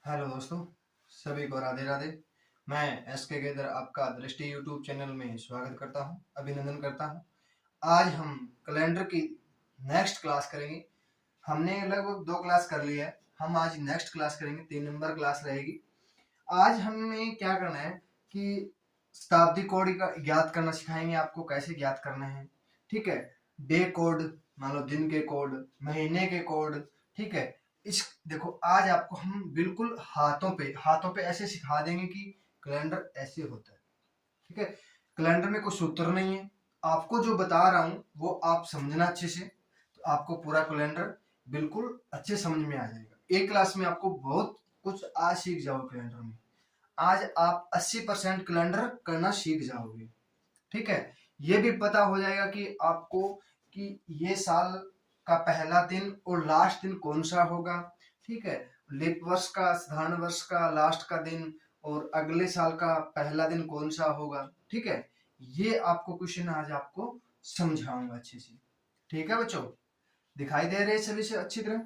Hello दोस्तों, सभी को राधे राधे। मैं एस के गेदर आपका दृष्टि यूट्यूब चैनल में स्वागत करता हूं, अभिनंदन करता हूं। आज हम कैलेंडर की नेक्स्ट क्लास करेंगे। हमने लगभग 2 क्लास कर ली है। हम आज नेक्स्ट क्लास करेंगे, 3 नंबर क्लास रहेगी। आज हमें क्या करना है कि शताब्दी कोड का ज्ञात करना सिखाएंगे, आपको कैसे ज्ञात करना है। ठीक है, डे कोड, मान लो दिन के कोड, महीने के कोड। ठीक है, इस देखो आज आपको हम बिल्कुल हाथों पे ऐसे सिखा देंगे कि कैलेंडर ऐसे होता है। ठीक है, कैलेंडर में कोई सूत्र नहीं है। आपको जो बता रहा हूँ वो आप समझना अच्छे से, तो आपको पूरा कैलेंडर बिल्कुल अच्छे समझ में आ जाएगा। एक क्लास में आपको बहुत कुछ आज सीख जाओ कैलेंडर में। आज आप 80% कैलेंडर करना सीख जाओगे। ठीक है, ये भी पता हो जाएगा कि आपको कि ये साल का पहला दिन और लास्ट दिन कौन सा होगा। ठीक है, लीप वर्ष का, साधारण वर्ष का लास्ट का दिन और अगले साल का पहला दिन कौन सा होगा। ठीक है, ये आपको क्वेश्चन आज आपको समझाऊंगा अच्छे से। ठीक है बच्चों, दिखाई दे रहे हैं सभी से अच्छी तरह?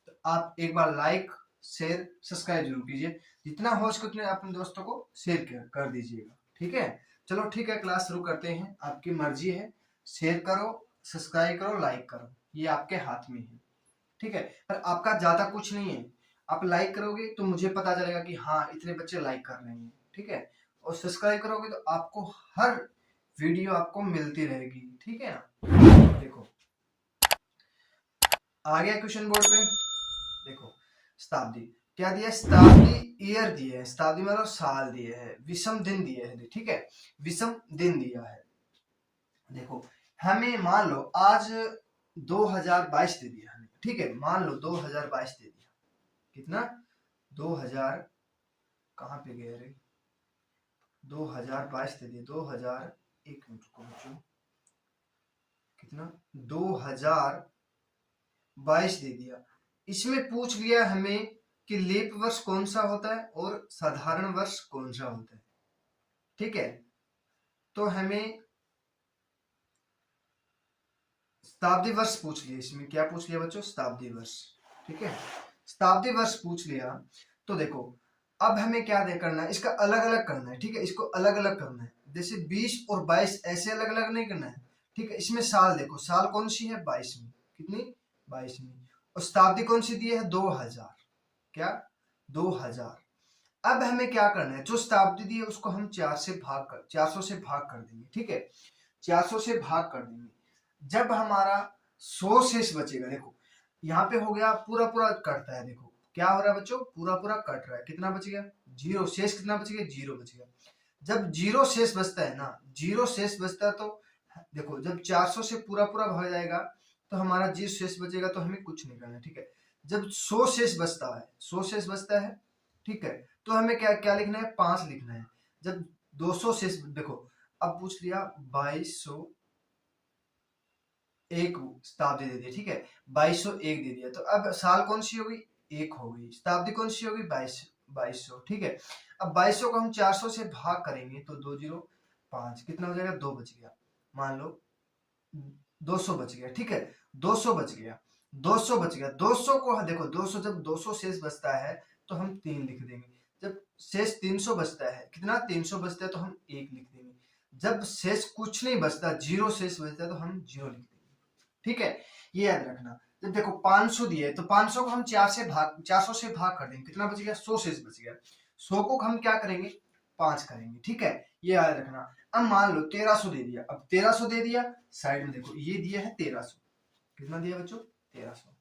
तो आप एक बार लाइक, शेयर, सब्सक्राइब जरूर कीजिए। जितना हो सके उतने अपने दोस्तों को शेयर कर दीजिएगा। ठीक है, चलो ठीक है, क्लास शुरू करते हैं। आपकी मर्जी है, शेयर करो, सब्सक्राइब करो, लाइक करो, ये आपके हाथ में है। ठीक है, पर आपका ज्यादा कुछ नहीं है। आप लाइक करोगे तो मुझे पता चलेगा कि हाँ इतने बच्चे लाइक कर रहे हैं। ठीक है, और सब्सक्राइब करोगे तो आपको हर वीडियो आपको मिलती रहेगी। ठीक है ना, देखो आ गया क्वेश्चन बोर्ड पे। देखो, शताब्दी क्या दिया, शताब्दी ईयर दिए है, शताब्दी मतलब साल दिए है, विषम दिन दिए है। ठीक है, विषम दिन दिया है। देखो, हमें मान लो आज 2022 दे दिया हमें। ठीक है, मान लो 2022 दे दिया। कितना? 2000, कहाँ पे गए रे, 2022 दे दिया। 2000, एक मिनट को बच्चों, कितना, 2022 दे दिया। इसमें पूछ लिया हमें कि लीप वर्ष कौन सा होता है और साधारण वर्ष कौन सा होता है। ठीक है, तो हमें शताब्दी वर्ष पूछ लिया। इसमें क्या पूछ लिया बच्चों? शताब्दी वर्ष। ठीक है, शताब्दी वर्ष पूछ लिया। तो देखो, अब हमें क्या दे करना है, इसका अलग अलग करना है। ठीक है, इसको अलग अलग करना है। जैसे 20 और 22 ऐसे अलग अलग नहीं करना है। ठीक है, इसमें साल देखो, साल कौन सी है? 22वीं। कितनी? 22वीं। और शताब्दी कौन सी दी है? 2000। क्या? 2000। अब हमें क्या करना है, जो शताब्दी दी है उसको हम 400 से भाग कर देंगे। ठीक है, 400 से भाग कर देंगे। जब हमारा 100 शेष बचेगा, देखो यहाँ पे हो गया पूरा पूरा कटता है। देखो क्या हो रहा है बच्चों, पूरा पूरा कट रहा है। कितना बच गया? जीरो। शेष कितना बच गया? जीरो बच गया। जब जीरो शेष बचता है ना, जीरो शेष बचता है, तो देखो जब 400 से पूरा पूरा भर जाएगा तो हमारा जीरो शेष बचेगा, तो हमें कुछ नहीं करना है। ठीक है, जब 100 शेष बचता है, 100 शेष बचता है, ठीक है, तो हमें क्या क्या लिखना है? 5 लिखना है। जब 200 शेष, देखो अब पूछ लिया 2200 एक शताब्दी दे दिया। ठीक है, 2201 दे दिया। तो अब साल कौन सी होगी? एक हो गई। शताब्दी कौन सी होगी? 2200। ठीक है, अब 2200 को हम 400 से भाग करेंगे तो 205, कितना हो जाएगा? 2 बच गया। मान लो 200 बच गया। ठीक है, 200 बच गया, 200 बच गया। 200 को देखो, 200 जब 200 शेष बचता है तो हम 3 लिख देंगे। जब शेष 300 बचता है, कितना? 300 बचता है, तो हम 1 लिख देंगे। जब शेष कुछ नहीं बचता, जीरो शेष बचता है, तो हम 0 लिख देंगे। ठीक है, ये याद रखना। जब देखो 500 दिए है तो 500 को हम 400 से भाग कर देंगे। कितना बच गया? 100 शेष बच गया। 100 को हम क्या करेंगे? 5 करेंगे। ठीक है, ये याद रखना। अब मान लो 1300 दे दिया। अब 1300 दे दिया, साइड में देखो ये दिया है 1300। कितना दिया बच्चों? 1300।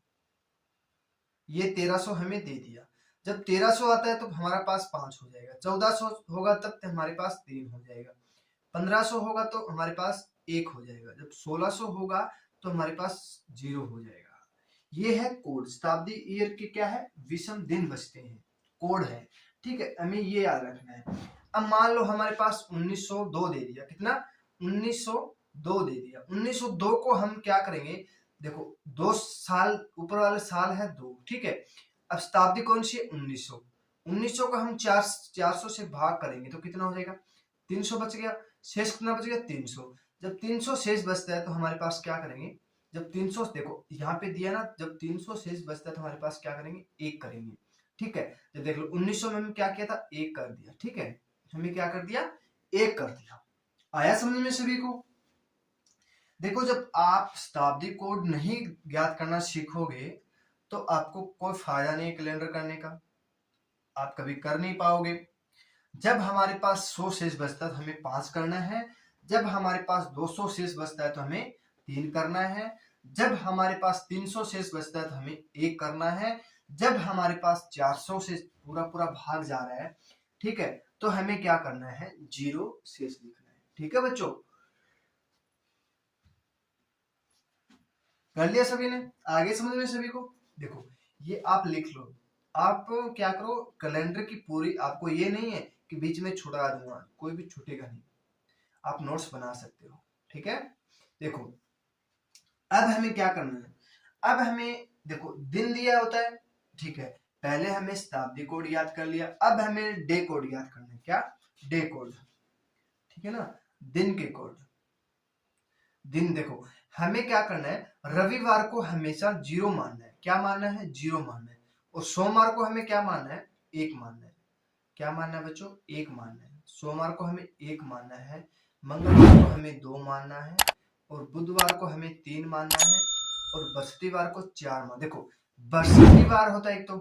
ये 1300 हमें दे दिया। जब 1300 आता है तो हमारे पास 5 हो जाएगा। 1400 होगा तब हमारे पास 3 हो जाएगा। 1500 होगा तो हमारे पास 1 हो जाएगा। जब 1600 होगा तो हमारे पास 0 हो जाएगा। ये है कोड। शताब्दी ईयर के क्या है? विषम दिन बचते हैं, कोड है। ठीक है, हमें ये याद रखना है। अब मान लो हमारे पास 1902 दे दिया। कितना? 1902 दे दिया। 1902 को हम क्या करेंगे? देखो 2 साल ऊपर वाला साल है 2। ठीक है, अब शताब्दी कौन सी है? 1900। 1900 को हम 400 से भाग करेंगे तो कितना हो जाएगा? 300 बच गया। शेष कितना बच गया? 300। जब 300 शेष बचता है तो हमारे पास क्या करेंगे? जब 300, देखो यहाँ पे दिया ना, जब 300 शेष बचता है तो हमारे पास क्या करेंगे? 1 करेंगे। ठीक है। तो देख लो 1900 में हमने क्या किया था, 1 कर दिया, ठीक है, हमने क्या कर दिया, 1 कर दिया। आया समझ में सभी को? देखो जब आप शताब्दी कोड नहीं ज्ञात करना सीखोगे तो आपको कोई फायदा नहीं है कैलेंडर करने का, आप कभी कर नहीं पाओगे। जब हमारे पास 100 शेष बचता है तो हमें 5 करना है, जब हमारे पास 200 शेष बचता है तो हमें 3 करना है, जब हमारे पास 300 शेष बचता है तो हमें 1 करना है, जब हमारे पास 400 शेष पूरा पूरा भाग जा रहा है, ठीक है, तो हमें क्या करना है, 0 शेष लिखना है। ठीक है बच्चों, कर लिया सभी ने? आगे समझ में सभी को? देखो ये आप लिख लो, आप क्या करो, कैलेंडर की पूरी, आपको ये नहीं है कि बीच में छुड़ा दूंगा, कोई भी छूटेगा नहीं, आप नोट्स बना सकते हो। ठीक है, देखो अब हमें क्या करना है, अब हमें देखो दिन दिया होता है, ठीक है, पहले हमें शताब्दी कोड याद कर लिया, अब हमें डे कोड याद करना है। क्या? डे कोड, ठीक है ना, दिन के कोड। दिन देखो हमें क्या करना है, रविवार को हमेशा 0 मानना है। क्या मानना है? 0 मानना है। और सोमवार को हमें क्या मानना है? 1 मानना है। क्या मानना है बच्चों? 1 मानना है। सोमवार को हमें 1 मानना है, मंगलवार को हमें 2 मानना है, और बुधवार को हमें 3 मानना है, और बृहस्पतिवार को 4 मानना। देखो बृहस्पतिवार होता है, एक तो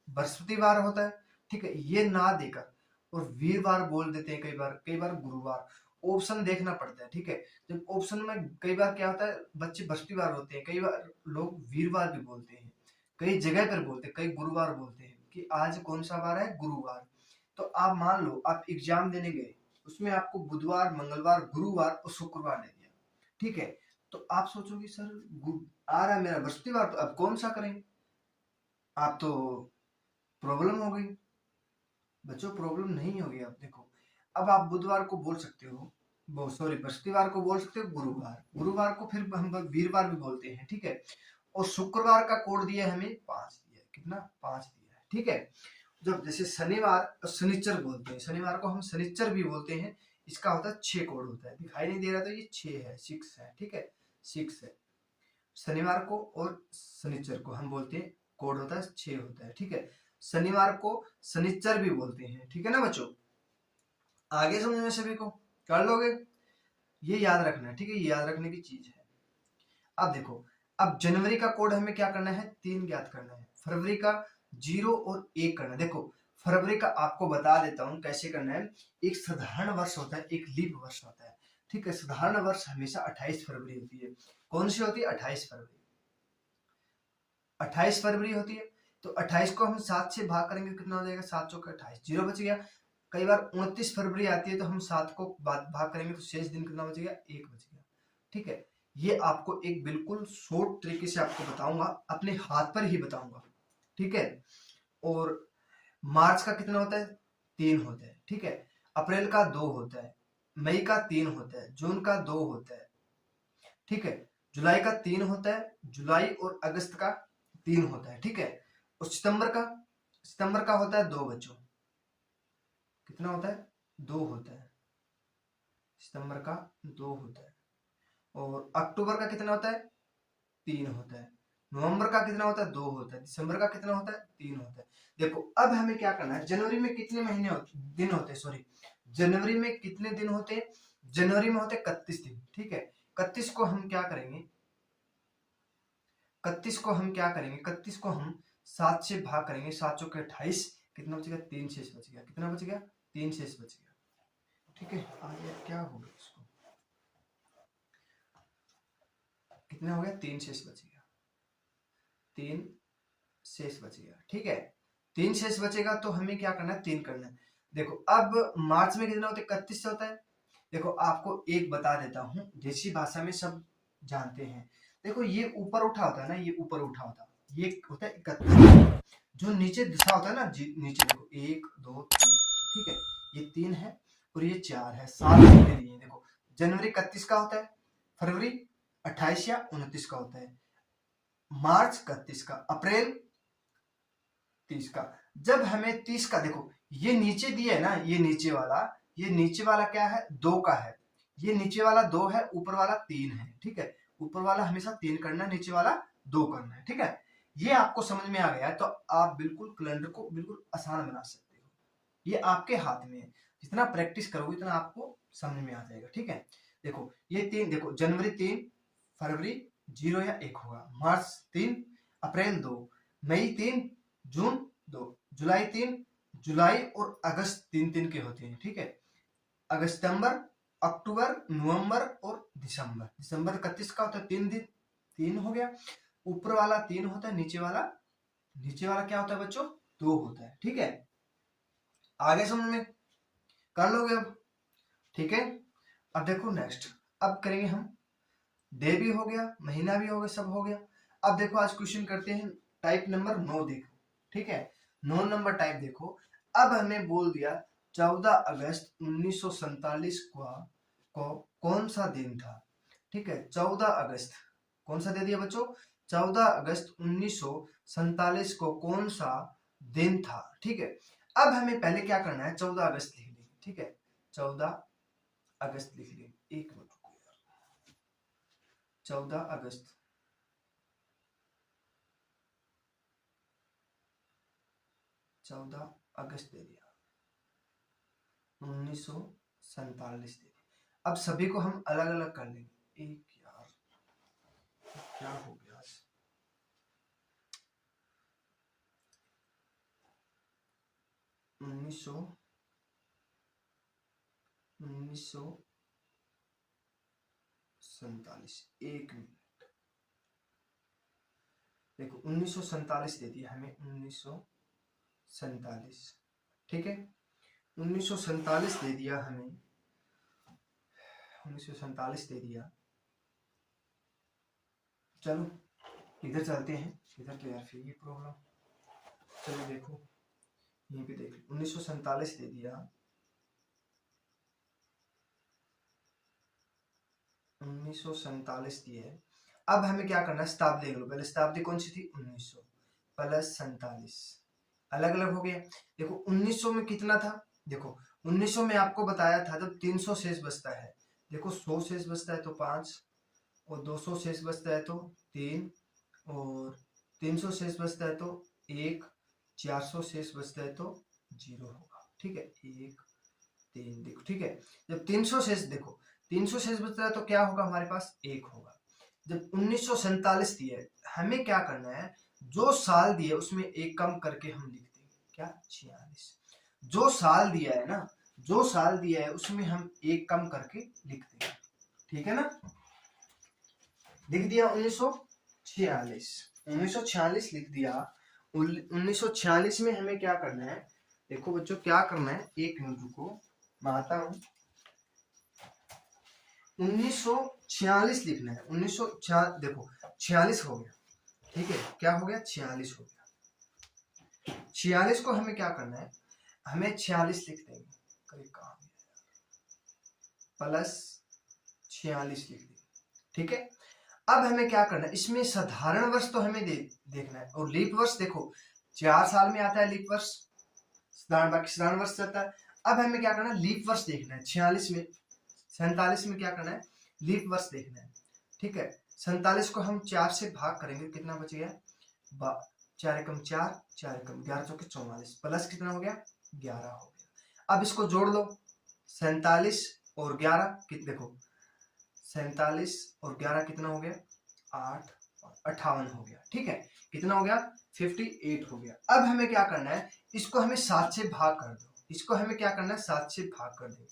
बृहस्पतिवार होता है, ठीक है, ये ना देकर और वीरवार बोल देते हैं, कई बार गुरुवार, ऑप्शन देखना पड़ता है। ठीक है, जब ऑप्शन में कई बार क्या होता है, बच्चे बृहस्पतिवार होते हैं, कई बार लोग वीरवार भी बोलते हैं, कई जगह पर बोलते हैं, कई गुरुवार बोलते हैं कि आज कौन सा वार है, गुरुवार। तो आप मान लो आप एग्जाम देने गए, उसमें आपको बुधवार, मंगलवार, गुरुवार और शुक्रवार दे दिया, ठीक है, तो आप सोचोगे सर आ रहा है मेरा बृहस्पतिवार, तो अब कौन सा करें, आप तो प्रॉब्लम हो गई। बच्चों प्रॉब्लम नहीं होगी, आप देखो अब आप बुधवार को बोल सकते हो, वो सॉरी बृहस्पतिवार को बोल सकते हो गुरुवार, गुरुवार को फिर हम वीरवार भी बोलते हैं, ठीक है, और शुक्रवार का कोड दिया है हमें 5 दिया है, कितना? 5 दिया है, ठीक है। जब जैसे शनिवार शनिचर बोलते हैं, शनिवार को हम शनिचर भी बोलते हैं, इसका होता है 6 कोड होता है, दिखाई नहीं दे रहा तो ये 6 है, 6 है, ठीक है, 6 है। शनिवार को और शनिचर को हम बोलते हैं, कोड होता है 6 होता है, ठीक है। शनिवार को शनिचर भी बोलते हैं, ठीक है ना बच्चों? आगे समझ में सभी को? कर लोगे? ये याद रखना है, ठीक है, ये याद रखने की चीज है। अब देखो, अब जनवरी का कोड हमें क्या करना है, 3 ज्ञात करना है, फरवरी का 0 और 1 करना है। देखो फरवरी का आपको बता देता हूं कैसे करना है, एक साधारण वर्ष होता है, एक लीप वर्ष होता है, ठीक है। साधारण वर्ष हमेशा 28 फरवरी होती है। कौन सी होती है? 28 फरवरी, 28 फरवरी होती है। तो 28 को हम 7 से भाग करेंगे, कितना हो जाएगा, 7 चौके 28, 0 बच गया। कई बार 29 फरवरी आती है तो हम 7 को भाग करेंगे तो शेष दिन कितना बचेगा, 1 बच गया, ठीक है। ये आपको एक बिल्कुल शॉर्ट तरीके से आपको बताऊंगा, अपने हाथ पर ही बताऊंगा, ठीक है। और मार्च का कितना होता है? 3 होता है, ठीक है। अप्रैल का 2 होता है, मई का 3 होता है, जून का 2 होता है, ठीक है, जुलाई का 3 होता है, जुलाई और अगस्त का 3 होता है, ठीक है। और सितंबर का होता है 2 बच्चों, कितना होता है? 2 होता है, सितंबर का 2 होता है। और अक्टूबर का कितना होता है? 3 होता है। नवंबर का कितना होता है? 2 होता है। दिसंबर का कितना होता है? 3 होता है। देखो अब हमें क्या करना है, जनवरी में कितने महीने होते, दिन होते हैं, सॉरी, जनवरी में कितने दिन होते हैं? जनवरी में होते 31 दिन, ठीक है। 31 को हम क्या करेंगे, 31 को हम क्या करेंगे, 31 को हम 7 से भाग करेंगे, 7 चौके 28, कितना बचेगा? 3 शेष बच गया, कितना बच गया? 3 शेष बच गया, ठीक है। आगे क्या होगा इसको, कितना हो गया? 3 शेष बच गया, 3 शेष बच गया, ठीक है। 3 शेष बचेगा तो हमें क्या करना है, 3 करना है। देखो अब मार्च में कितना होता है? 31 होता है। देखो आपको एक बता देता हूँ, देसी भाषा में सब जानते हैं। देखो ये ऊपर उठा होता है ना, ये ऊपर उठा होता है, ये होता है 31। जो नीचे दिशा होता है ना, नीचे देखो 1 2 3, ठीक है, ये 3 है और ये 4 है, 7 महीने लिए। देखो जनवरी 31 का होता है, फरवरी 28 या 29 का होता है, मार्च 31 का, अप्रैल 30 का। जब हमें 30 का, देखो ये नीचे दिया है ना, ये नीचे वाला क्या है? 2 का है, ये नीचे वाला 2 है, ऊपर वाला 3 है, ठीक है। ऊपर वाला हमेशा 3 करना है, नीचे वाला 2 करना है, ठीक है। ये आपको समझ में आ गया तो आप बिल्कुल कैलेंडर को बिल्कुल आसान बना सकते हो। ये आपके हाथ में है, जितना प्रैक्टिस करोगे उतना आपको समझ में आ जाएगा। ठीक है, देखो ये 3, देखो जनवरी 3, फरवरी 0 या 1 होगा, मार्च 3, अप्रैल 2, मई 3, जून 2, जुलाई 3, जुलाई और अगस्त 3 के होते हैं। ठीक है, अगस्तंबर, अक्टूबर, नवंबर और दिसंबर। दिसंबर 31 का होता है 3 दिन, 3 हो गया। ऊपर वाला 3 होता है, नीचे वाला क्या होता है बच्चों? 2 होता है। ठीक है, आगे समझ में कर लोगे अब? ठीक है, अब देखो नेक्स्ट, अब करेंगे हम डे भी हो गया, महीना भी हो गया, सब हो गया। अब देखो आज क्वेश्चन करते हैं टाइप नंबर 9 देखो। ठीक है, 9 नंबर टाइप देखो। अब हमें बोल दिया 14 अगस्त 1947 को कौन सा दिन था। ठीक है, 14 अगस्त कौन सा दे दिया बच्चों? 14 अगस्त 1947 को कौन सा दिन था। ठीक है, अब हमें पहले क्या करना है, 14 अगस्त लिख लेंगे। ठीक है, 14 अगस्त लिख लेंगे, एक मिनट, 14 अगस्त 14 अगस्त दे दिया, 1947 दे दिया। अब सभी को हम अलग अलग कर लेंगे। एक यार क्या हो गया, 1947, एक मिनट, देखो 1947 दे दिया हमें, 1947। ठीक है, 1947 दे दिया हमें, 1947 दे दिया। चलो इधर चलते हैं, इधर तो यार फिर ये प्रॉब्लम। चलो देखो यहीं पे देख लो, 1947 दे दिया, 1947 दिए। अब हमें क्या करना है, शताब्दी देख लो, पहले शताब्दी कौन सी थी, 1900 प्लस 47, अलग अलग हो गया। देखो 1900 में कितना था, देखो 1900 में आपको बताया था जब 300 शेष बचता है, देखो 100 शेष बचता है तो 5, और 200 शेष बचता है तो 3, और 300 शेष बचता है तो 1, 400 शेष बचता है तो 0 होगा। ठीक है, 1, 3, देखो ठीक है, जब 300 शेष, देखो 300 शेष बचता है तो क्या होगा हमारे पास, 1 होगा। जब 1947 दिए, हमें क्या करना है, जो साल दिए उसमें एक कम करके हम लिख देंगे, क्या, 46। जो साल दिया है ना, जो साल दिया है उसमें हम एक कम करके लिख देंगे। ठीक है ना, लिख दिया 1946, 1946 लिख दिया। 1946 में हमें क्या करना है, देखो बच्चों क्या करना है, एक मिनट रुको मैं आता हूं। 1946 लिखना है, 1946, देखो 46 हो गया। ठीक है, क्या हो गया, 46 हो गया। 46 को हमें क्या करना है, हमें 46 लिख देंगे, करीब कहाँ प्लस 46 लिख देंगे। ठीक है, अब हमें क्या करना है, इसमें साधारण वर्ष तो हमें देखना है, और लीप वर्ष देखो 4 साल में आता है लीप वर्ष, बाकी साधारण वर्ष चलता है। अब हमें क्या करना है, लीप वर्ष देखना है, 46 में, 47 में क्या करना है, लीप वर्ष देखना है। ठीक है, 47 को हम 4 से भाग करेंगे, कितना बच गया, 4 एकम 4, 4 एकम 11, चौके 44, प्लस कितना हो गया, 11 हो गया। अब इसको जोड़ लो, 47 और 11 देखो 47 और 11 कितना हो गया, 8, 58 हो गया। ठीक है, कितना हो गया, 58 हो गया। अब हमें क्या करना है, इसको हमें 7 से भाग कर दो, इसको हमें क्या करना है, 7 से भाग कर देंगे,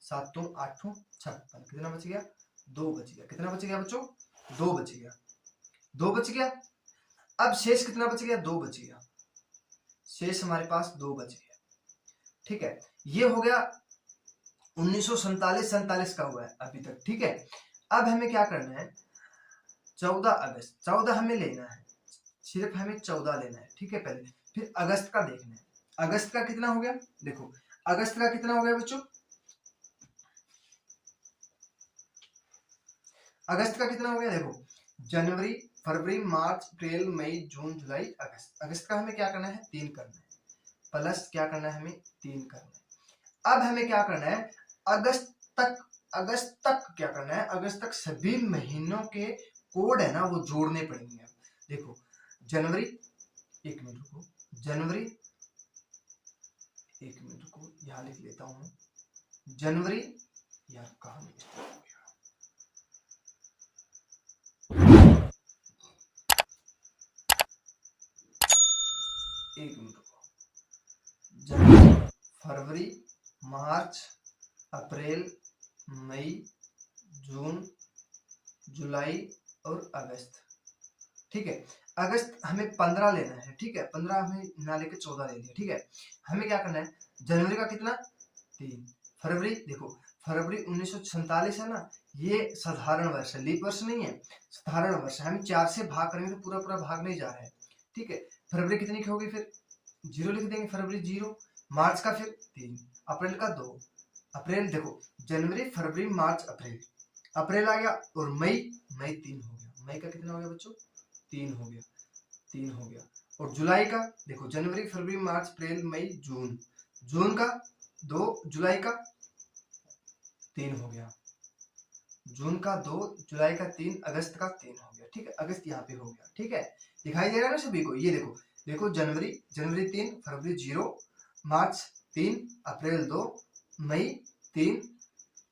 7 8 56, कितना बच गया, 2 बच गया। कितना बच गया बच्चों, 2 बच गया, 2 बच गया। अब शेष कितना बच गया, 2 बच गया, शेष हमारे पास 2 बच गया। ठीक है, ये हो गया 1947 का हुआ है अभी तक। ठीक है, अब हमें क्या करना है, 14 अगस्त, 14 हमें लेना है, सिर्फ हमें 14 लेना है। ठीक है, पहले फिर अगस्त का देखना है, अगस्त का कितना हो गया, देखो अगस्त का कितना हो गया बच्चों, अगस्त का कितना हो गया, देखो जनवरी, फरवरी, मार्च, अप्रैल, मई, जून, जुलाई, अगस्त। अगस्त का हमें क्या करना है, 3 करना है, प्लस क्या करना है, हमें 3 करना है। अब हमें क्या करना है, अगस्त तक, अगस्त तक क्या करना है, अगस्त तक सभी महीनों के कोड है ना वो जोड़ने पड़ेंगे। देखो जनवरी, एक मिनट रुको, जनवरी, एक मिनट रुको, यहाँ लिख लेता हूँ जनवरी, यार कहाँ मिस्टेक हो गया, एक मिनट रुको, जनवरी, फरवरी, मार्च, अप्रैल, मई, जून, जुलाई और अगस्त। ठीक है, अगस्त हमें 15 लेना है, ठीक है, 15 हमें ना लेके 14 ले लिया, ठीक है। हमें क्या करना है, जनवरी का कितना 3, फरवरी देखो, फरवरी 1947 है ना, ये साधारण वर्ष है, लीप वर्ष नहीं है, साधारण वर्ष है। हम 4 से भाग करेंगे तो पूरा पूरा भाग नहीं जा रहा है, ठीक है। फरवरी कितनी की होगी, फिर 0 लिख देंगे, फरवरी 0, मार्च का फिर 3, अप्रैल का 2, अप्रैल देखो, जनवरी फरवरी मार्च अप्रैल, अप्रैल आ गया, और मई, मई 3 हो गया, मई का कितना हो गया बच्चों, 3 हो गया, 3 हो गया। और जुलाई का देखो, जनवरी फरवरी मार्च अप्रैल मई जून, जून का 2, जुलाई का 3 हो गया, जून का 2, जुलाई का 3, अगस्त का 3 हो गया, ठीक है। अगस्त यहाँ पे हो गया, ठीक है, दिखाई दे रहा है ना सभी को। ये देखो, देखो जनवरी, जनवरी 3, फरवरी 0, मार्च 3, अप्रैल 2, मई 3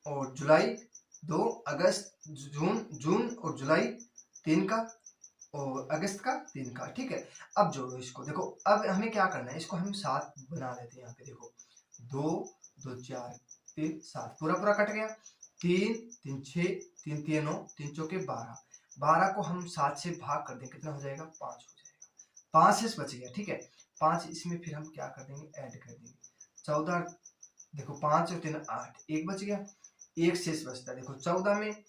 और जुलाई 2, अगस्त, जून, जून और जुलाई 3 का और अगस्त का 3 का, ठीक है। अब जोड़ो इसको, देखो अब हमें क्या करना है, इसको हम 7 बना लेते हैं। यहाँ पे देखो 2 2 4 3 7, पूरा पूरा कट गया, 3 3 6 3 3 9, 3 चौके 12, 12 को हम 7 से भाग कर दें, कितना हो जाएगा, 5 हो जाएगा, 5 से बच गया, ठीक है। 5 इसमें फिर हम क्या कर देंगे, ऐड कर देंगे, 14, देखो 5 और 3 8, 1 बच गया, 1 शेष बचता है, देखो 14 में,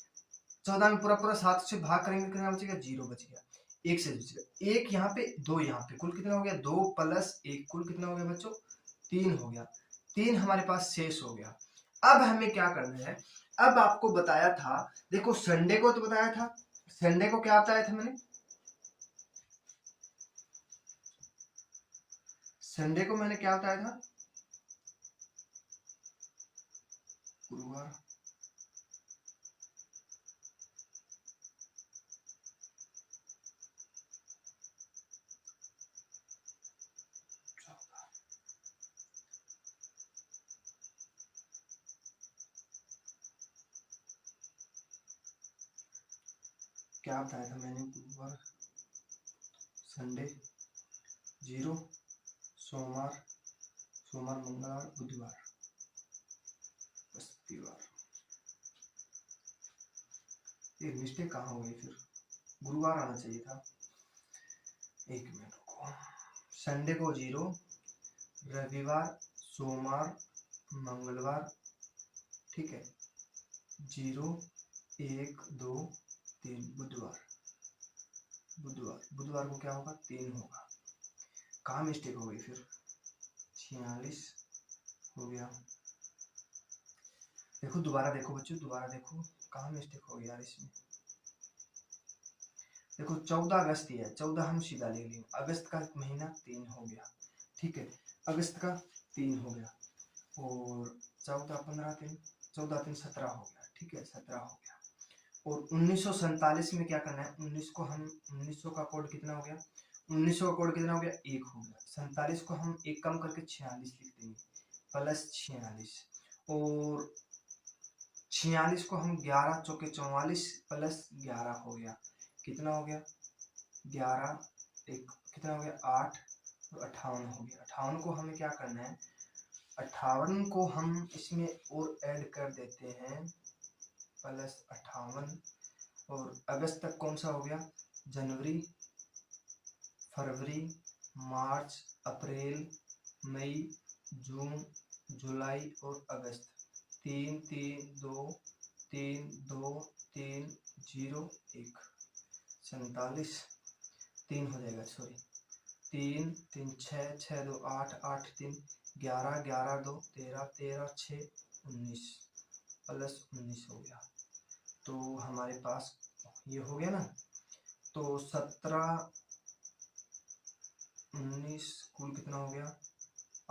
14 में पूरा पूरा 7 से भाग करेंगे, कितना बचेगा, 0 बच गया, 1 से बचेगा, 1 यहाँ पे 2 यहाँ पे, कुल कितना हो गया, 2 प्लस 1, कुल कितना हो गया बच्चों, 3 हो गया, 3 हमारे पास शेष हो गया। अब हमें क्या करना है, अब आपको बताया था, देखो संडे को तो बताया था, संडे को क्या बताया था मैंने, संडे को मैंने क्या बताया था, गुरुवार, क्या बताया था मैंने, गुरुवार, संडे 0, सोमवार, सोमवार मंगलवार बुधवार बृहस्पतिवार, ये मिस्टेक कहाँ हो गई, फिर गुरुवार आना चाहिए था, एक मिनट को, संडे को 0, रविवार, सोमवार, मंगलवार, ठीक है, 0 1 2 3, बुधवार, बुधवार, बुधवार को क्या होगा, 3 होगा, कहाँ मिस्टेक हो गई, फिर 46 हो गया, देखो दोबारा देखो बच्चों, दोबारा देखो कहाँ मिस्टेक हो गया यार इसमें, देखो 14 अगस्त ही है, 14 हम सीधा ले लेंगे, अगस्त का महीना 3 हो गया, ठीक है, अगस्त का 3 हो गया, और 14 15 दिन, 14 दिन 17 हो गया, ठीक है, 17 हो गया। और 1947 में क्या करना है, 19 को हम, 1900 का कोड कितना हो गया, 1900 का कोड कितना हो गया, 1 हो गया, 47 को हम 1 कम करके 46 लिख देंगे, प्लस 46, और 46 को हम 11 चौके 44 प्लस 11 हो गया, कितना हो गया, 11 एक कितना हो गया, 8 और 58 हो गया। 58 को हमें क्या करना है, 58 को हम इसमें और ऐड कर देते हैं, प्लस 58, और अगस्त तक कौन सा हो गया, जनवरी, फरवरी, मार्च, अप्रैल, मई, जून, जुलाई और अगस्त, 3 3 2 3 2 3 0 1, 47 3 हो जाएगा, सॉरी 3 3 6 6 2 8 8 3 11 11 2 13 13 6 19 प्लस 19 हो गया, तो हमारे पास ये हो गया ना, तो 17 19 कुल कितना हो गया,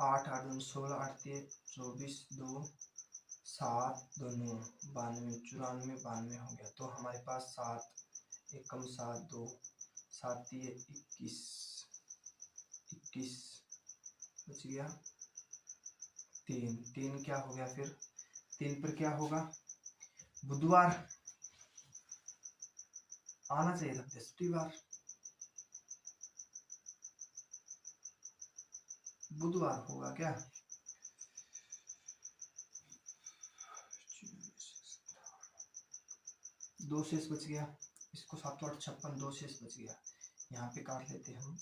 8 8 2 16 8 3 24 2 7 2 9 92 94 92 हो गया, तो हमारे पास 7 1 कम 7 2 7 ये 21 बच गया। 3 क्या हो गया फिर, 3 पर क्या होगा, बुधवार आना चाहिए था, बृहस्पतिवार, बुधवार होगा क्या। 2 शेष बच गया, इसको 7 8 56, 2 शेष बच गया, यहाँ पे काट लेते हैं हम,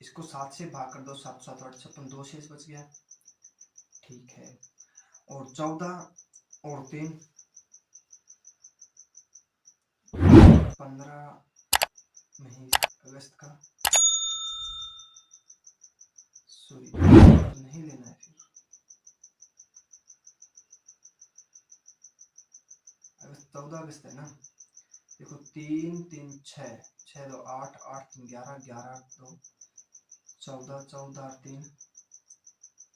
इसको 7 से भाग कर दो, 7 7 8 56, 2 शेष बच गया, ठीक है। और 14 और 3 15 अगस्त का, सॉरी नहीं लेना है फिर, अगस्त 14 अगस्त है ना। देखो 3 3 6 6 2 8 8 3 11 11 2 14 14 3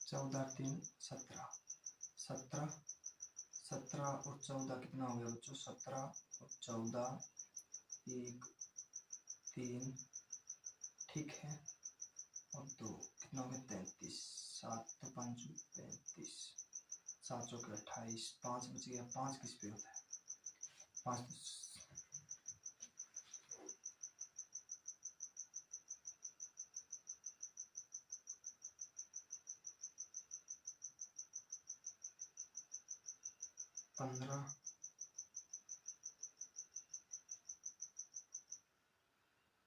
14 3 17 17 17 और 14 कितना हो गया बच्चों, 17 और 14 1 3, ठीक है, और 2 कितना हो गया 33, 7 तो 5 35, 7 चौके 28, 5 बच गया, 5 किस पे होता है, 5 15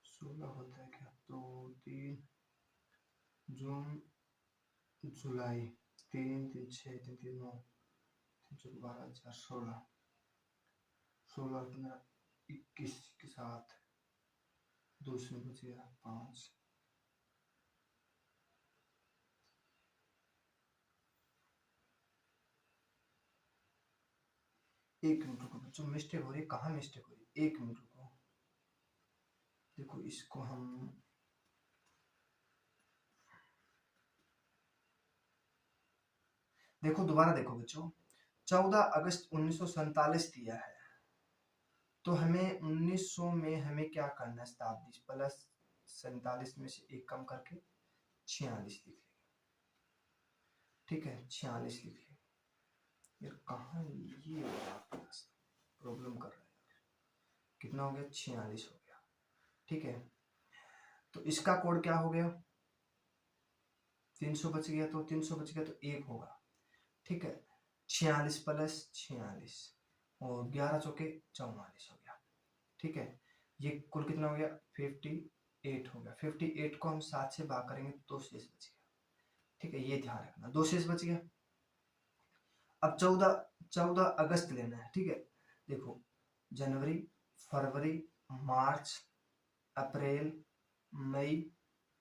16 होता है क्या, 2 3 जून जुलाई, 3 3 6 3 3 9 3 12 4 16 16 15 21 के साथ 2 में बच गया 5, एक मिनट रुको बच्चों, मिस्टेक हो रही है, कहाँ मिस्टेक हो रही है, 1 मिनट रुको। देखो इसको हम देखो दोबारा देखो बच्चों, 14 अगस्त 1947 दिया है, तो हमें 1900 में हमें क्या करना है, शताब्दी प्लस 47 में से 1 कम करके 46 लिख लेंगे, ठीक है, 46 लिख लेंगे। यार कहाँ ये प्रॉब्लम कर रहा है, कितना हो गया 46 हो गया, ठीक है। तो इसका कोड क्या हो गया, 300 बच गया, तो 300 बच गया तो 1 होगा, ठीक है, 46 प्लस 46 और 11 चौके 44 हो गया, ठीक है। ये कुल कितना हो गया 58 हो गया, 58 को हम 7 से भाग करेंगे तो 2 शेष बच गया, ठीक है, ये ध्यान रखना, 2 शेष बच गया। अब 14 अगस्त लेना है, ठीक है। देखो जनवरी फरवरी मार्च अप्रैल मई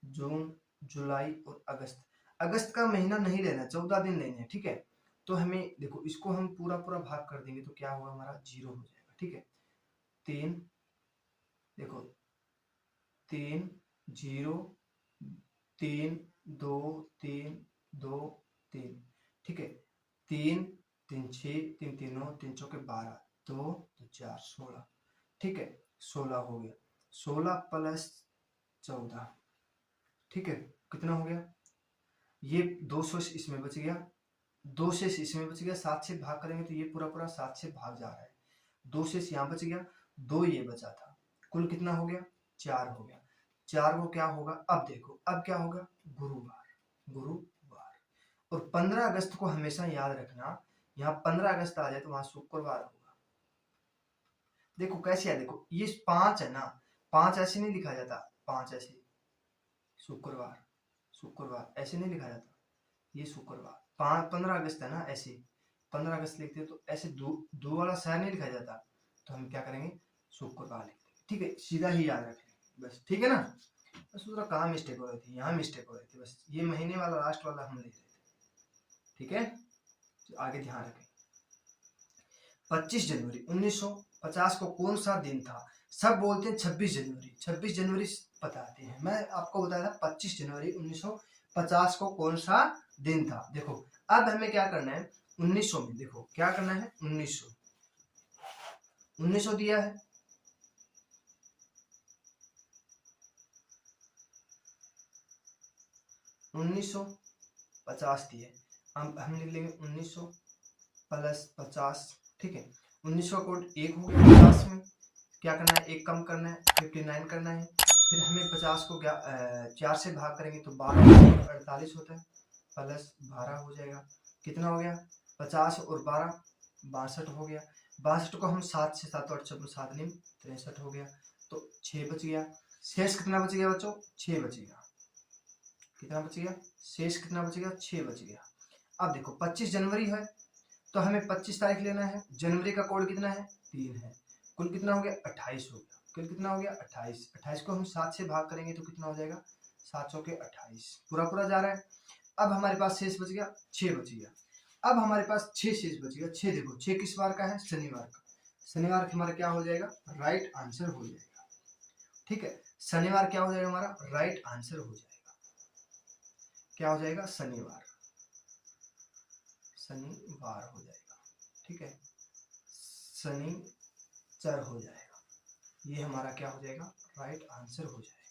जून जुलाई और अगस्त, अगस्त का महीना नहीं लेना, 14 दिन लेने हैं, ठीक है। तो हमें देखो इसको हम पूरा पूरा भाग कर देंगे तो क्या होगा, हमारा 0 हो जाएगा, ठीक है। 3 देखो 3 0 3 2 3 2 3, ठीक है, 3 3 6 3 3 9 3 चौके 12 2 2 4 16, ठीक है, 16 हो गया, 16 प्लस 14, ठीक है, कितना हो गया, ये 200 इसमें बच गया, 2 से इसमें बच गया, 7 से भाग करेंगे तो ये पूरा पूरा 7 से भाग जा रहा है, 2 से यहाँ बच गया, 2 ये बचा था, कुल कितना हो गया 4 हो गया, 4 को क्या होगा, अब देखो अब क्या होगा, गुरुवार, गुरुवार। और 15 अगस्त को हमेशा याद रखना, यहाँ 15 अगस्त आ जाए तो वहां शुक्रवार होगा। देखो कैसे है, देखो ये 5 है ना, 5 ऐसे नहीं लिखा जाता, 5 ऐसे, शुक्रवार शुक्रवार ऐसे नहीं लिखा जाता, ये शुक्रवार, 15 अगस्त है ना, ऐसे 15 अगस्त लिखते तो ऐसे दो वाला शहर नहीं लिखा जाता, तो हम क्या करेंगे शुक्रवार लिखते, ठीक है, सीधा ही याद रखें बस, ठीक है ना। बस दूसरा कहाँ मिस्टेक हो रही थी, यहाँ मिस्टेक हो रही थी, बस ये महीने वाला लास्ट वाला हम लिख रहे थे, ठीक है, तो आगे ध्यान रखें। 25 जनवरी 1950 को कौन सा दिन था, सब बोलते हैं 26 जनवरी, 26 जनवरी बताते हैं, मैं आपको बताया था 25 जनवरी 1950 को कौन सा दिन था। देखो अब हमें क्या करना है 1900 में, देखो क्या करना है 1900 दिया है, 1950 दिए, हम लिख लेंगे 1900 प्लस 50, ठीक है। 1900 का कोड 1 हो गया, 50 में क्या करना है, 1 कम करना है, 59 करना है। फिर हमें 50 को 4 से भाग करेंगे तो 12 48 होता है, प्लस 12 हो जाएगा, कितना हो गया 50 और 12 62 हो गया। 62 को हम 7 से 7 8 7 नीम 63 हो गया, तो 6 बच गया। शेष कितना बच गया बच्चों, 6 बच गया, कितना बच गया, शेष कितना बच गया, 6 बच गया। अब देखो 25 जनवरी है तो हमें 25 तारीख लेना है, जनवरी का कोड कितना है 3 है, कुल कितना हो गया 28 हो गया, कुल कितना हो गया 28, 28 को हम 7 से भाग करेंगे तो कितना हो जाएगा 7 सौ के 28, पूरा पूरा जा रहा है। अब हमारे पास शेष बच गया 6 बच गया, अब हमारे पास 6 शेष बच गया, 6 देखो 6 किस बार का है, शनिवार का, शनिवार हमारा क्या हो जाएगा, राइट आंसर हो जाएगा, ठीक है। शनिवार क्या हो जाएगा हमारा, राइट आंसर हो जाएगा, क्या हो जाएगा शनिवार, शनिवार हो जाएगा, ठीक है, शनिचर हो जाएगा, ये हमारा क्या हो जाएगा, राइट आंसर हो जाएगा,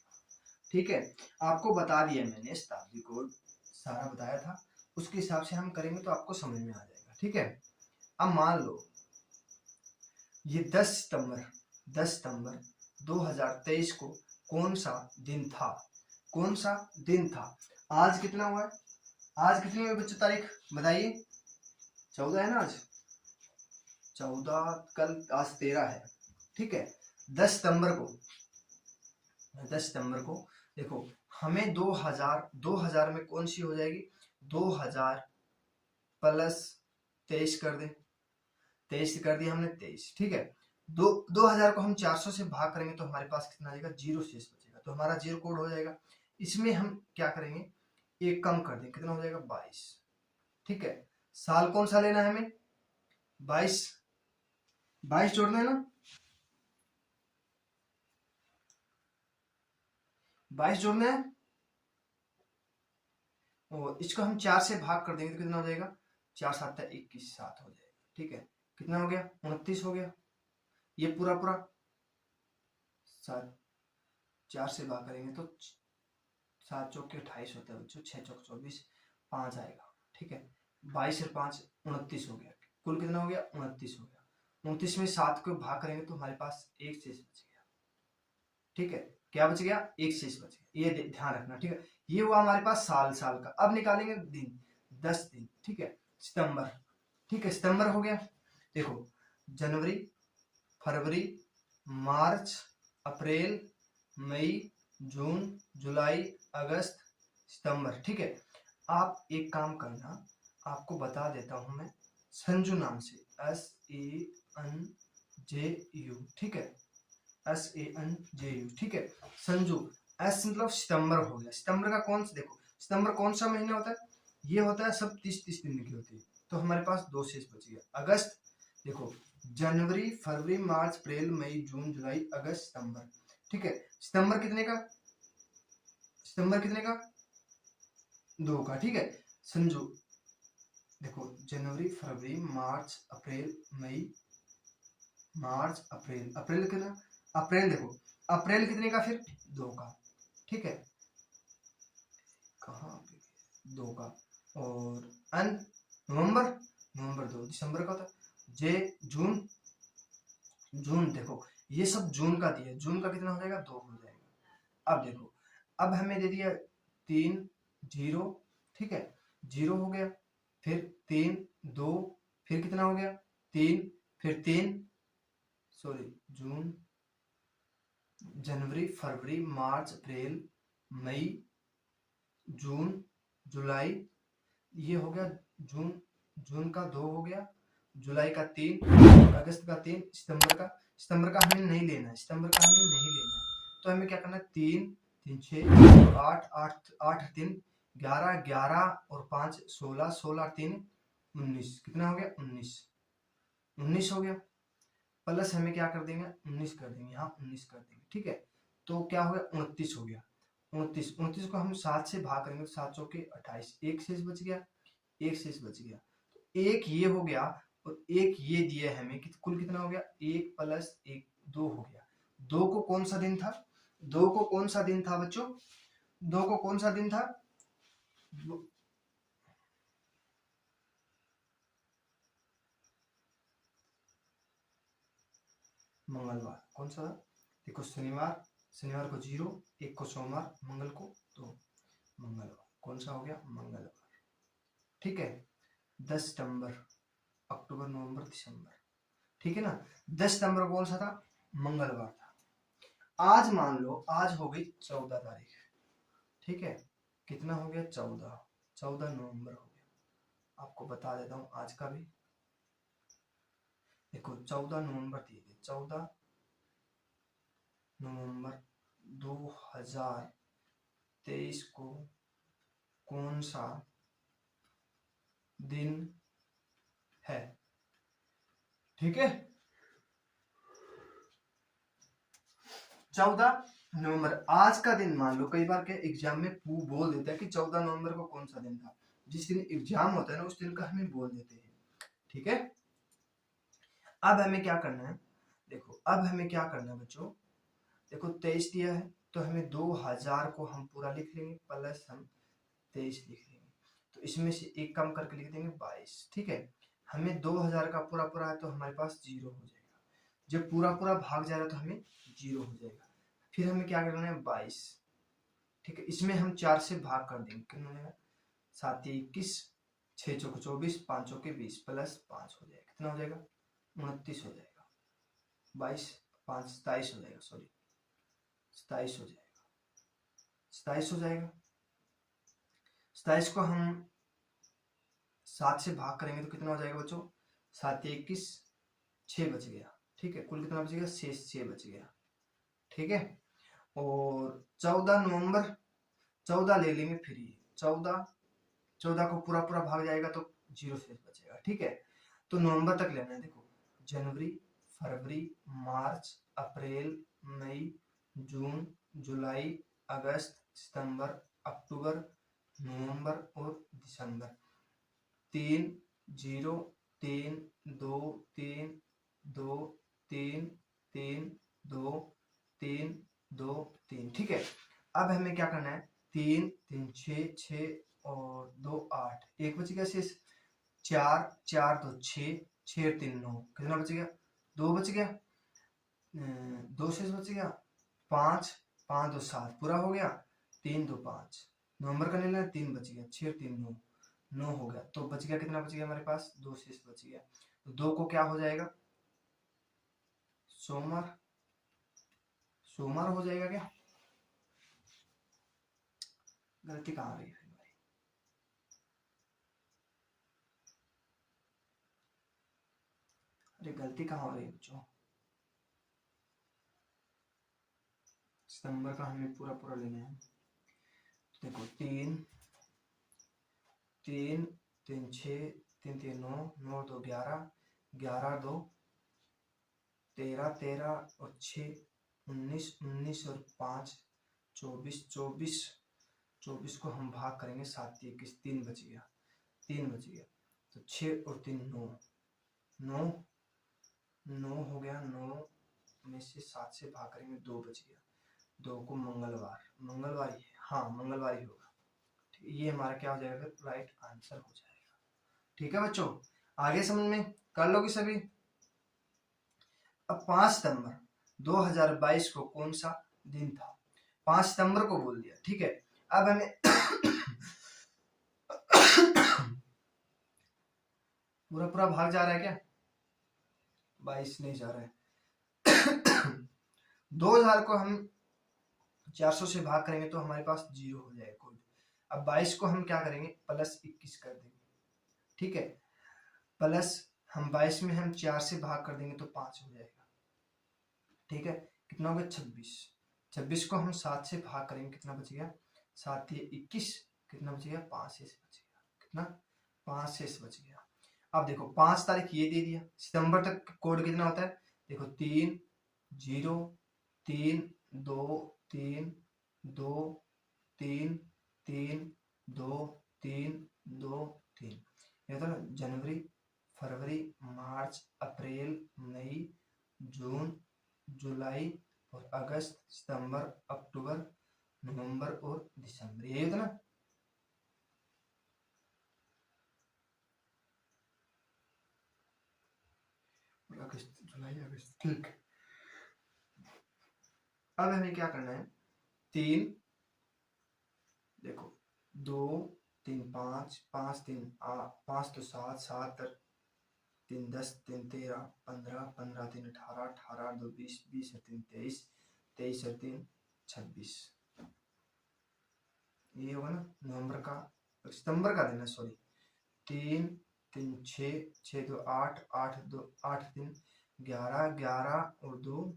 ठीक है। आपको बता दिया मैंने, शताब्दी कोड सारा बताया था, उसके हिसाब से हम करेंगे तो आपको समझ में आ जाएगा, ठीक है। अब मान लो ये 10 सितंबर 2023 को कौन सा दिन था, कौन सा दिन था, आज कितना हुआ है, आज कितनी हुई बच्चों तारीख बताइए, 14 है ना आज, 14, कल आज 13 है, ठीक है। 10 सितंबर को देखो हमें 2000 में कौन सी हो जाएगी, 2000 प्लस 23 कर दे, 23 कर दिया हमने 23, ठीक है। 2000 को हम 400 से भाग करेंगे तो हमारे पास कितना आ जाएगा, 0 शेष बचेगा, तो हमारा 0 कोड हो जाएगा। इसमें हम क्या करेंगे, एक कम कर दें, कितना हो जाएगा 22, ठीक है। साल कौन सा लेना है हमें, 22 जोड़ना है ना, 22 जोड़ना है, और इसको हम 4 से भाग कर देंगे तो कितना हो जाएगा, 4 7 21 7 हो जाएगा, ठीक है। कितना हो गया 29 हो गया, ये पूरा पूरा 7 4 से भाग करेंगे तो 7 चौक 28 होता है बच्चों, 6 चौक 24 5 आएगा, ठीक है। 22 और 5 29 हो गया, कुल कितना हो गया 29 हो गया, 29 में 7 को भाग करेंगे तो हमारे पास एक शेष बच गया, ठीक है। क्या बच गया, एक शेष बच गया, ये ध्यान रखना, ठीक है। ये हुआ हमारे पास साल का। अब निकालेंगे दिन, 10 दिन, ठीक है। सितंबर, ठीक है, सितंबर हो गया, देखो जनवरी, फरवरी, मार्च, अप्रैल, मई, जून, जुलाई, अगस्त, सितंबर, ठीक है। आप एक काम करना, आपको बता देता हूं मैं, संजू नाम से, SANJU, ठीक है, SANJU, ठीक है, संजू, एस मतलब सितंबर हो गया, सितंबर का कौन सा, देखो सितंबर कौन सा महीना होता है, ये होता है सब 30 दिन की होती है, तो हमारे पास 2 शेष बच गया। अगस्त, देखो जनवरी, फरवरी, मार्च, अप्रैल, मई, जून, जुलाई, अगस्त, सितंबर, ठीक है। सितंबर कितने का, 2 का, ठीक है। संजू देखो जनवरी, फरवरी, मार्च, अप्रैल, मई, मार्च, अप्रैल, अप्रैल कितना, अप्रैल देखो अप्रैल कितने का, फिर 2 का, ठीक है, कहाँ पे 2 का, और अन नवंबर 2, दिसंबर का था, जून, देखो ये सब जून का दिया, जून का कितना हो जाएगा 2 हो जाएगा। अब देखो, अब हमें दे दिया 3 0, ठीक है, 0 हो गया, फिर 3 2, फिर कितना हो गया 3, फिर 3, सॉरी जून, जनवरी, फरवरी, मार्च, अप्रैल, मई, जून, जुलाई, ये हो गया जून का 2 हो गया, जुलाई का 3, अगस्त का 3, सितंबर का हमें नहीं लेना है, तो हमें क्या करना है, 3 3 6 8 8 8 3 11 11 और 5 16 16 3 19, कितना हो गया 19 हो गया, प्लस हमें क्या कर देंगे 19 कर देंगे, यहाँ 19 कर देंगे, ठीक है। तो क्या हो गया 29 हो गया, 29 को हम 7 से भाग करेंगे तो 7 चौके 28, एक शेष बच गया, तो एक ये हो गया और एक ये दिया है हमें, कुल कितना हो गया 1 प्लस 1 2 हो गया। 2 को कौन सा दिन था, बच्चों, 2 को कौन सा दिन था, मंगलवार कौन सा? देखो शनिवार, शनिवार को 0, एक को सोमवार, मंगल को 2, मंगलवार कौन सा हो गया? मंगलवार। ठीक है, 10 सितंबर, अक्टूबर, नवंबर, दिसंबर, ठीक है ना। 10 सितंबर कौन सा था? मंगलवार था। आज मान लो आज हो गई 14 तारीख, ठीक है, कितना हो गया? 14, 14 नवंबर हो गया। आपको बता देता हूँ आज का भी, देखो 14 नवंबर थी, 14 नवंबर 2023 को कौन सा दिन है? ठीक है, 14 नवंबर आज का दिन मान लो। कई बार के एग्जाम में बोल देता है कि 14 नवंबर को कौन सा दिन था। जिस दिन एग्जाम होता है ना उस दिन का हमें बोल देते हैं, ठीक है। अब हमें क्या करना है? देखो अब हमें क्या करना है बच्चों, देखो 23 दिया है तो हमें 2000 को हम पूरा लिख लेंगे प्लस हम 23 लिख लेंगे, तो इसमें से एक कम करके लिख देंगे 22, ठीक है। हमें 2000 का पूरा पूरा है तो हमारे पास 0 हो जाएगा, जब पूरा पूरा भाग जाएगा तो हमें 0 हो जाएगा। फिर हमें क्या करना है? 22, ठीक है, इसमें हम 4 से भाग कर देंगे, कितना हो जाएगा? 7 21, 6 चौके 24, 5 चौके 20 प्लस 5 हो जाएगा, कितना हो जाएगा? 29 हो जाएगा। 22 5 27 हो जाएगा, सॉरी 27 हो जाएगा, 27 हो जाएगा। 27 को हम 7 से भाग करेंगे तो कितना हो जाएगा बच्चों? 7 21, 6 बच गया, ठीक है, कुल कितना बच गया? 6 बच गया, ठीक है। और 14 नवंबर, 14 ले लेंगे फिर, ये 14 को पूरा पूरा भाग जाएगा तो 0 शेष बचेगा, ठीक है। तो नवंबर तक लेना है, देखो जनवरी, फरवरी, मार्च, अप्रैल, मई, जून, जुलाई, अगस्त, सितंबर, अक्टूबर, नवंबर और दिसंबर। 3 0 3 2 3 2 3 3 2 3 2 3, ठीक है। अब हमें क्या करना है? 3 3 6 6 और 2 8, एक बच गया शेष। 4 4 2 6 6 3 9, कितना बच गया? 2 बच गया, 2 शेष बच गया। 5 5 2 7 पूरा हो गया, 3 2 5 नवंबर का लेना है, 3 बच गया, 6 3 9 9 हो गया, तो बच गया कितना? बच गया हमारे पास 2 शेष बच गया। तो 2 को क्या हो जाएगा? सोमवार, सोमवार हो जाएगा क्या? गलती कहाँ आ रही है भाई? अरे गलती कहाँ हो रही है बच्चों? सितंबर का हमें पूरा पूरा लेना है, देखो 3 3 3 6 3 3 9 9 2 11 11 2 13 13 और 6 19 19 और 5 24 24 24 को हम भाग करेंगे 7 21, 3 बच गया, 3 बच गया, तो 6 और 3 9 9 9 हो गया, 9 में से 7 से भाग करेंगे 2 बच गया, 2 को मंगलवार, मंगलवार ही है, हाँ मंगलवार ही होगा, ये हमारा क्या हो जाएगा? राइट आंसर हो जाएगा, ठीक है बच्चों। आगे समझ में कर लोगे सभी। अब 5 सितंबर 2022 को कौन सा दिन था? 5 सितंबर को बोल दिया, ठीक है। अब हमें पूरा पूरा भाग जा रहा है क्या? 22 नहीं जा रहा है। 2000 को हम 400 से भाग करेंगे तो हमारे पास 0 हो जाएगा कोई। अब 22 को हम क्या करेंगे? प्लस 21 कर देंगे, ठीक है, प्लस हम 22 में हम 4 से भाग कर देंगे तो 5 हो जाएगा, ठीक है, कितना हो गया? 26। 26 को हम 7 से भाग करेंगे, कितना बच गया? 7 ये 21, कितना बच गया? 5 शेष बच गया, कितना? 5 शेष बच गया। अब देखो 5 तारीख ये दे दिया, सितंबर तक कोड कितना होता है? देखो 3 0 3 2 3 2 3 3 2 3 2 3, ये था ना, जनवरी, फरवरी, मार्च, अप्रैल, मई, जून, जुलाई और अगस्त, सितंबर, अक्टूबर, नवंबर और दिसंबर, यही होता ना। अगस्त, जुलाई, अगस्त, ठीक। अब हमें क्या करना है, 3, देखो 2 3 5, 5 3 5 तो 7, 7 3 10, 3 13, 15, 15 3 18, 18 2 20, 20 3 23, 23 3 26। ये होगा ना नवंबर का, सितंबर का दिन है, सॉरी। 3 3 6, 6 2 8, 8 2 8 3 11, 11 और 2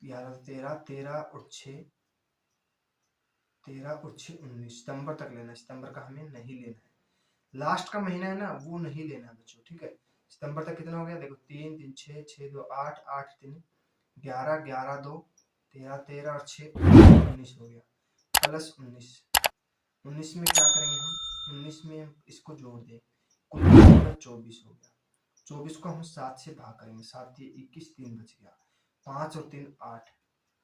11 13, 13 और 6 13 और 6 19, सितंबर तक लेना है। सितंबर का हमें नहीं लेना है, लास्ट का महीना है ना, वो नहीं लेना है बच्चों, ठीक है। सितंबर तक कितना हो गया, देखो 3 3 6, 6 2 8, 8 3 11, 11 2 13, 13 और 6 19 हो गया, प्लस 19। 19 में क्या करेंगे हम, 19 में हम इसको जोड़ दें, कुल 24 हो गया। 24 को हम 7 से भाग करेंगे, 7 ये 21, 3 बच गया, 5 और 3 8,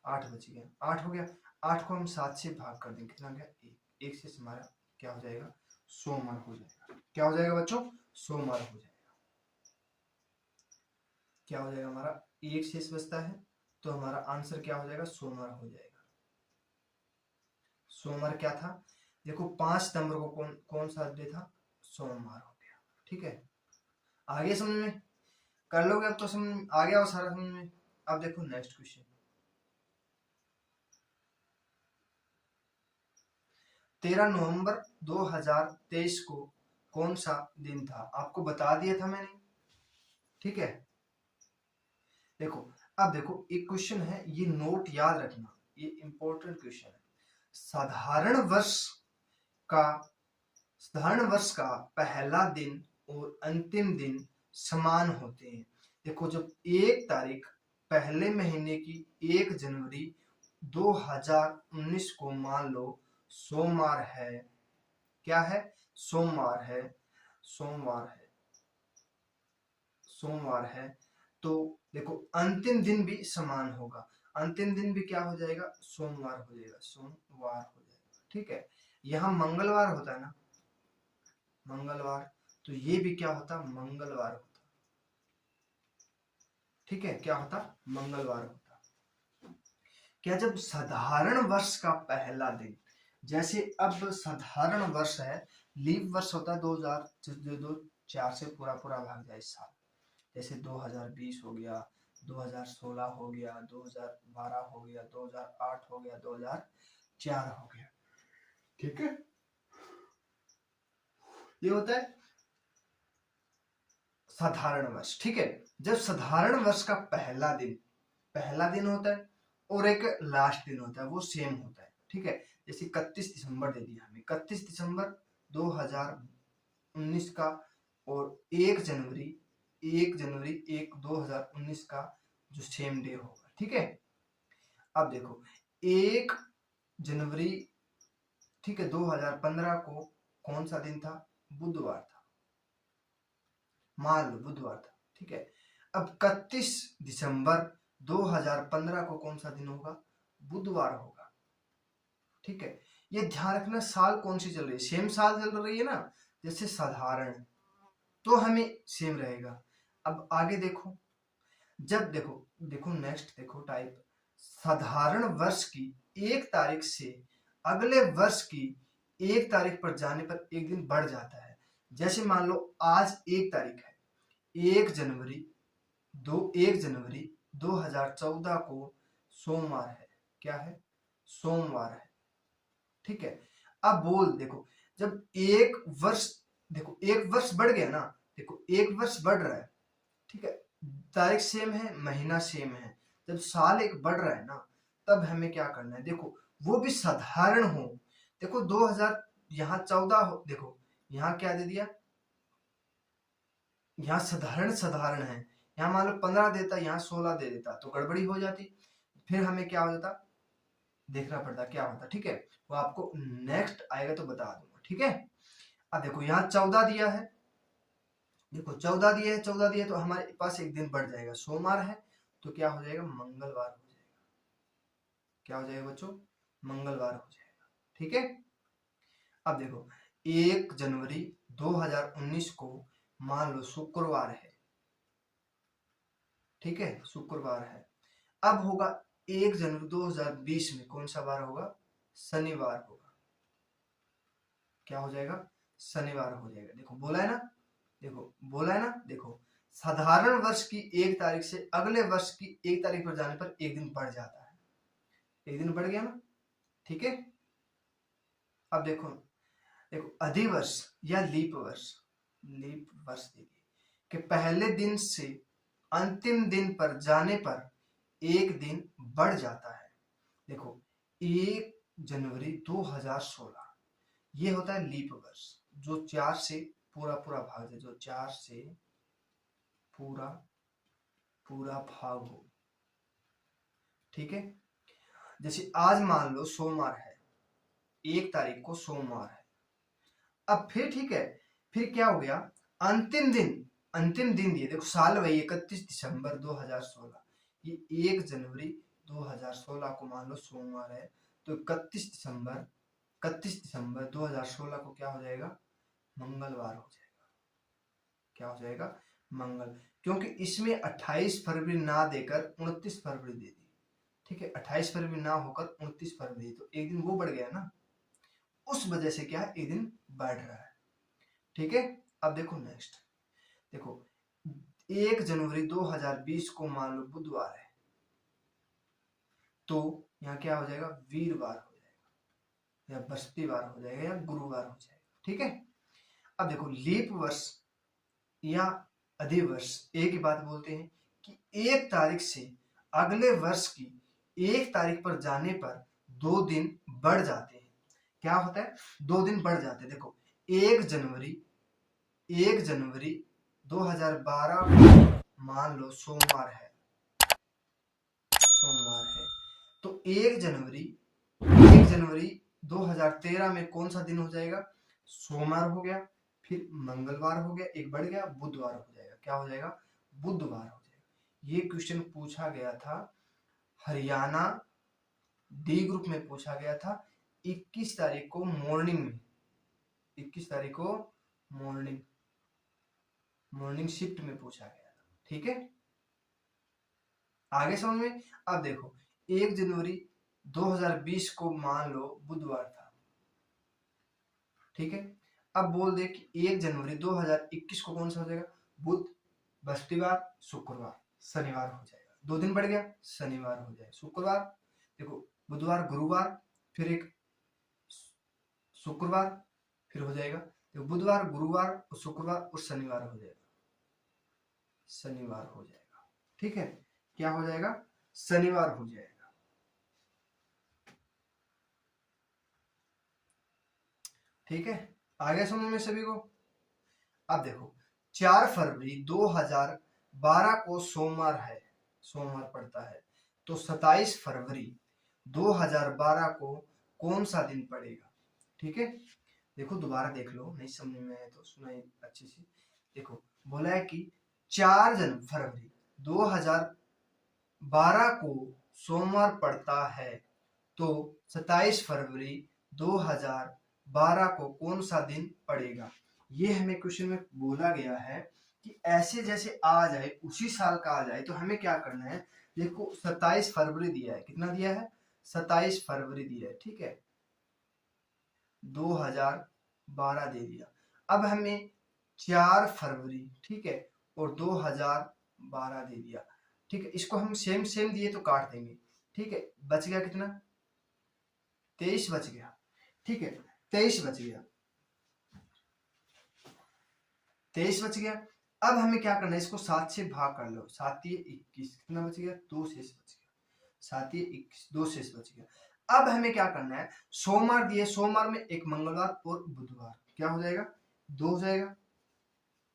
8 बच गया, 8 हो गया। 8 को हम 7 से भाग कर देंगे, कितना गया, 1। 1 से हमारा क्या हो जाएगा, सोमवार हो जाएगा। क्या हो जाएगा बच्चों, सोमवार हो जाएगा। क्या हो जाएगा हमारा, 1 शेष बचता है, तो हमारा आंसर क्या हो जाएगा, सोमवार हो जाएगा। सोमवार क्या था, देखो 5 सितंबर को कौन सा डे था, सोमवार हो गया, ठीक है। आगे समझ में कर लोगे, अब तो समझ आ गया वो सारा समझ में। अब देखो नेक्स्ट क्वेश्चन, 13 नवंबर 2023 को कौन सा दिन था, आपको बता दिया था मैंने, ठीक है। देखो अब देखो एक क्वेश्चन है, ये नोट याद रखना, ये इंपॉर्टेंट क्वेश्चन है। साधारण वर्ष का पहला दिन और अंतिम दिन समान होते हैं। देखो जब 1 तारीख पहले महीने की 1 जनवरी 2019 को मान लो सोमवार है, क्या है, सोमवार है, सोमवार है, सोमवार है, तो देखो अंतिम दिन भी समान होगा, अंतिम दिन भी क्या हो जाएगा, सोमवार हो जाएगा, सोमवार हो जाएगा, ठीक है। यहाँ मंगलवार होता है ना, मंगलवार, तो ये भी क्या होता, मंगलवार होता, ठीक है, क्या होता, मंगलवार होता। क्या जब साधारण वर्ष का पहला दिन, जैसे अब साधारण वर्ष है, लीप वर्ष होता है 2004 से पूरा पूरा भाग जाए इस साल, जैसे 2020 हो गया, 2016 हो गया, 2012 हो गया, 2008 हो गया, 2004 हो गया, ठीक है। ये होता है साधारण वर्ष, ठीक है। जब साधारण वर्ष का पहला दिन होता है और एक लास्ट दिन होता है, वो सेम होता है, ठीक है। जैसे 31 दिसंबर दे दिया हमें, 31 दिसंबर 2019 का, और 1 जनवरी 2019 का जो सेम डे होगा, ठीक है। अब देखो 1 जनवरी, ठीक है, 2015 को कौन सा दिन था, बुधवार था, मान लो बुधवार था, ठीक है। अब 31 दिसंबर 2015 को कौन सा दिन होगा, बुधवार होगा, ठीक है। ये ध्यान रखना, साल कौन सी चल रही है, सेम साल चल रही है ना, जैसे साधारण, तो हमें सेम रहेगा। अब आगे देखो, जब देखो नेक्स्ट देखो टाइप, साधारण वर्ष की 1 तारीख से अगले वर्ष की 1 तारीख पर जाने पर एक दिन बढ़ जाता है। जैसे मान लो आज 1 तारीख है, 1 जनवरी 2014 को सोमवार है, क्या है, सोमवार है, ठीक है। अब बोल देखो, जब 1 वर्ष, देखो 1 वर्ष बढ़ गया ना, देखो 1 वर्ष बढ़ रहा है, ठीक है, तारीख सेम है, महीना सेम है, जब साल एक बढ़ रहा है ना, तब हमें क्या करना है, देखो वो भी साधारण हो। देखो 2000 यहाँ 14 हो, देखो यहाँ क्या दे दिया, यहाँ साधारण है, यहाँ मान लो 15 देता, यहाँ 16 दे देता, तो गड़बड़ी हो जाती, फिर हमें क्या हो जाता, देखना पड़ता क्या होता, ठीक है। वो आपको नेक्स्ट आएगा तो बता दूंगा, ठीक है। अब देखो यहाँ 14 दिया है, देखो 14 दिया है, 14 दिया है, तो हमारे पास एक दिन बढ़ जाएगा, सोमवार है, तो क्या हो जाएगा, मंगलवार हो जाएगा, क्या हो जाएगा बच्चों, मंगलवार हो जाएगा, ठीक है। अब देखो 1 जनवरी 2019 को मान लो शुक्रवार है, ठीक है, शुक्रवार है। अब होगा 1 जनवरी 2020 में कौन सा वार होगा? शनिवार होगा। क्या हो जाएगा? शनिवार हो जाएगा। देखो बोला है ना, देखो बोला है ना, देखो साधारण वर्ष की 1 तारीख से अगले वर्ष की 1 तारीख पर जाने पर 1 दिन बढ़ जाता है। 1 दिन बढ़ गया ना, ठीक है। अब देखो, देखो अधिवर्ष या लीप वर्ष, लीप वर्ष देखिए कि पहले दिन से अंतिम दिन पर जाने पर 1 दिन बढ़ जाता है। देखो 1 जनवरी 2016 ये होता है लीप वर्ष, जो 4 से पूरा पूरा भाग है, जो 4 से पूरा पूरा भाग हो, ठीक है। जैसे आज मान लो सोमवार है, 1 तारीख को सोमवार है। अब फिर ठीक है, फिर क्या हो गया? अंतिम दिन, अंतिम दिन दिए, देखो साल वही 31 दिसंबर 2016, ये 1 जनवरी 2016 को मान लो सोमवार है, तो 31 दिसंबर 2016 को क्या हो जाएगा? मंगलवार हो जाएगा। क्या हो जाएगा? मंगल, क्योंकि इसमें 28 फरवरी ना देकर 29 फरवरी दे दी, ठीक है। 28 फरवरी ना होकर 29 फरवरी, तो 1 दिन वो बढ़ गया ना, उस वजह से क्या है? 1 दिन बढ़ रहा है, ठीक है। अब देखो नेक्स्ट, देखो 1 जनवरी 2020 को मान लो बुधवार है, तो यहाँ क्या हो जाएगा? वीरवार हो जाएगा, या बृहस्पतिवार हो जाएगा, या गुरुवार हो जाएगा, ठीक है। अब देखो लीप वर्ष या अधिवर्ष एक ही बात बोलते हैं कि 1 तारीख से अगले वर्ष की 1 तारीख पर जाने पर 2 दिन बढ़ जाते हैं। क्या होता है? 2 दिन बढ़ जाते हैं। देखो 1 जनवरी 2012 को मान लो सोमवार है, सोमवार है, तो 1 जनवरी 2013 में कौन सा दिन हो जाएगा? सोमवार हो गया, फिर मंगलवार हो गया, एक बढ़ गया, बुधवार हो जाएगा। क्या हो जाएगा? बुधवार हो जाएगा। ये क्वेश्चन पूछा गया था हरियाणा डी ग्रुप में, पूछा गया था 21 तारीख को मॉर्निंग में, 21 तारीख को मॉर्निंग शिफ्ट में पूछा गया था, ठीक है। आगे समझ में। अब देखो 1 जनवरी 2020 को मान लो बुधवार था, ठीक है। अब बोल दे कि 1 जनवरी 2021 को कौन सा हो जाएगा? बुध, बृहस्पतिवार, शुक्रवार, शनिवार हो जाएगा। 2 दिन बढ़ गया, शनिवार हो जाएगा। शुक्रवार, देखो बुधवार, गुरुवार, फिर एक शुक्रवार, फिर हो जाएगा, देखो बुधवार, गुरुवार, शुक्रवार और शनिवार हो जाएगा, शनिवार हो जाएगा, ठीक है। क्या हो जाएगा? शनिवार हो जाएगा, ठीक है। आगे समझ में सभी को। अब देखो 4 फरवरी 2012 को सोमवार है, सोमवार पड़ता है, तो 27 फरवरी 2012 को कौन सा दिन पड़ेगा? ठीक है, देखो दोबारा देख लो, नहीं समझ में आए तो सुनाई अच्छे से। देखो बोला है कि 4 फरवरी 2012 को सोमवार पड़ता है, तो 27 फरवरी 2012 को कौन सा दिन पड़ेगा? ये हमें क्वेश्चन में बोला गया है कि ऐसे जैसे आ जाए, उसी साल का आ जाए, तो हमें क्या करना है? देखो 27 फरवरी दिया है, कितना दिया है? 27 फरवरी दिया है, ठीक है, 2012 दे दिया। अब हमें 4 फरवरी, ठीक है, और 2012 दे दिया, ठीक है। इसको हम सेम सेम दिए तो काट देंगे, ठीक है। बच गया कितना? 23 बच गया, ठीक है, 23 बच गया, 23 बच गया। अब हमें क्या करना है? इसको 7 से भाग कर लो, 7 ये 21, कितना बच गया? 2 शेष बच गया, 7 ये 21, 2 शेष बच गया। अब हमें क्या करना है? सोमवार दिए, सोमवार में एक मंगलवार और बुधवार, क्या हो जाएगा? 2 हो जाएगा,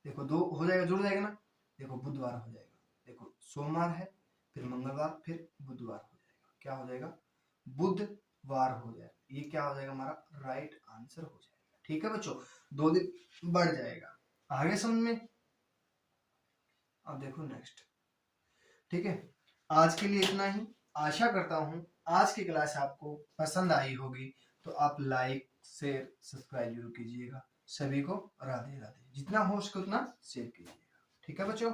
देखो 2 हो जाएगा, जुड़ जाएगा ना, देखो बुधवार हो जाएगा, देखो सोमवार है, फिर मंगलवार, फिर बुधवार हो जाएगा, क्या हो जाएगा? बुधवार हो जाएगा। ये क्या हो जाएगा? हमारा राइट आंसर हो जाएगा, ठीक है बच्चों, 2 दिन बढ़ जाएगा। आगे समझ में। अब देखो नेक्स्ट, ठीक है, आज के लिए इतना ही। आशा करता हूं आज की क्लास आपको पसंद आई होगी, तो आप लाइक शेयर सब्सक्राइब जरूर कीजिएगा। सभी को राधे राधे, जितना हो सके उतना शेयर कीजिएगा, ठीक है बच्चों।